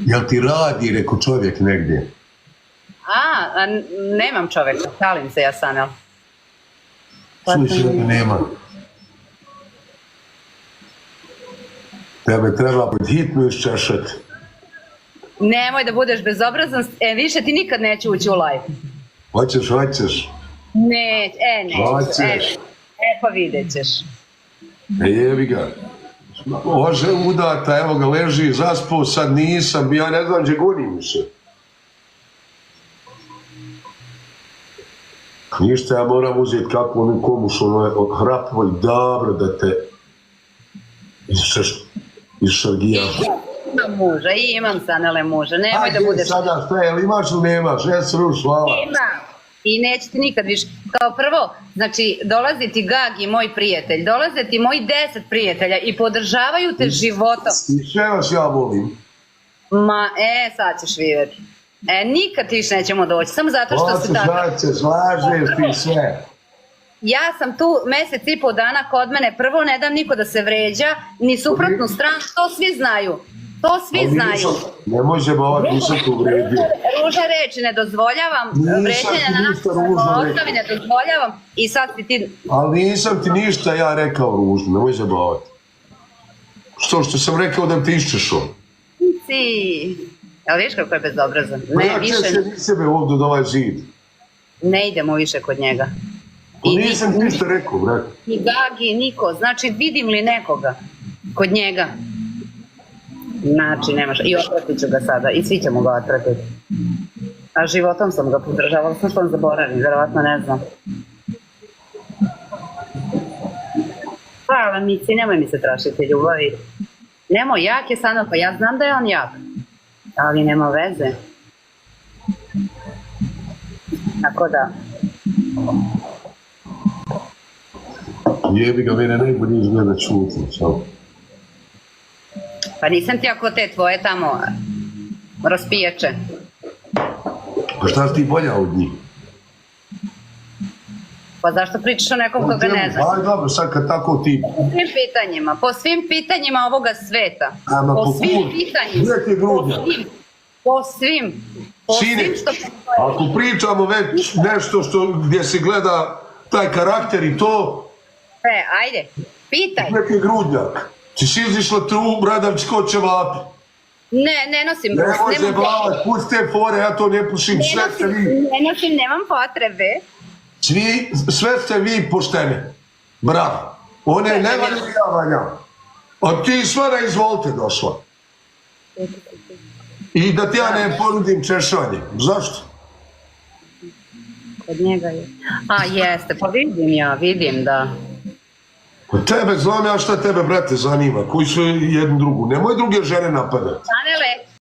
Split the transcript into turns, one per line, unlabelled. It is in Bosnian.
Jel ti radi, reko čovjek negdje?
A nemam čoveka, šalim se ja Sanel.
Slušaj, nema. Tebe treba pod hitno iščešati.
Nemoj da budeš bezobrazan, više ti nikad neće ući u live.
Hoćeš?
Neću. Pa vidjet ćeš.
Jebi ga. Ože udata, evo ga leži, zaspao, sad nisam, ja ne znam gdje gonim se. Ništa, ja moram uzeti kakvu onu komuš, ono hrapo i dobro da te išargija.
Imam muža, imam Sanele muža, nemoj da budeš...
Sada šta je, imaš ili nemaš, ruš, hvala.
Imam. I neće ti nikad više. Kao prvo, znači, dolazi ti Gagi, moj prijatelj, dolaze ti moji 10 prijatelja i podržavaju te životom.
I sve vas ja volim.
Sad ćeš vidjeti. Nikad ti više nećemo doći, samo zato što se tako...
Slažeš ti sve.
Ja sam tu mjesec i pol dana kod mene, prvo ne dam niko da se vređa, ni suprotnu stranu, to svi znaju. To svi znaju.
Ne može bavati, nisam tu vredio.
Ružne reči ne dozvoljavam, vređenja na našu osnovi ne dozvoljavam i sad ti...
Ali nisam ti ništa ja rekao ružno, ne može bavati. Što sam rekao da ti iščešao?
Ali viš kako je bezobrazan?
Ja češće ni sebe ovdje do ovaj zid.
Ne idemo više kod njega.
Nisam ti ništa rekao, brak.
Ni Gagi, niko. Znači, vidim li nekoga kod njega? Znači, nemaš. I otpratit ću ga sada. I svi ćemo ga otpratiti. A životom sam ga podržavala. Sam što on zaboravim, verovatno ne znam. Hvala, Mici, nemoj mi se trašiti ljubavi. Nemoj, jak je Sanel, pa ja znam da je on jak. Ali nema veze. Tako da...
Jebi ga, mene najbolje izgleda čutim, samo.
Pa nisam ti ako te tvoje tamo raspiječe.
Pa šta si ti bolja od njih?
Pa zašto pričaš o nekom koga ne znaš?
Aj dobro, sad kad tako ti...
Po svim pitanjima ovoga sveta.
Po svim pitanjima. Uvijek je grudnjak.
Po svim.
Sine, ako pričamo već nešto gdje se gleda taj karakter i to...
Ajde, pitaj.
Uvijek je grudnjak. Ti si izišla tu, bradavč ko će vapi.
Ne nosim.
Ne može bavat, pusti te fore, ja to ne pušim, sve ste vi.
Ne nosim, nemam potrebe.
Sve ste vi poštene. Bravo. One ne valjavanja. A ti sve na izvolite došla. I da ti ja ne ponudim češanje. Zašto?
Kod njega je. Jeste, pa vidim da.
Tebe, znam ja šta tebe, brate, zanima. Koji su jednu drugu. Nemoj druge žene napadati.
Sanele,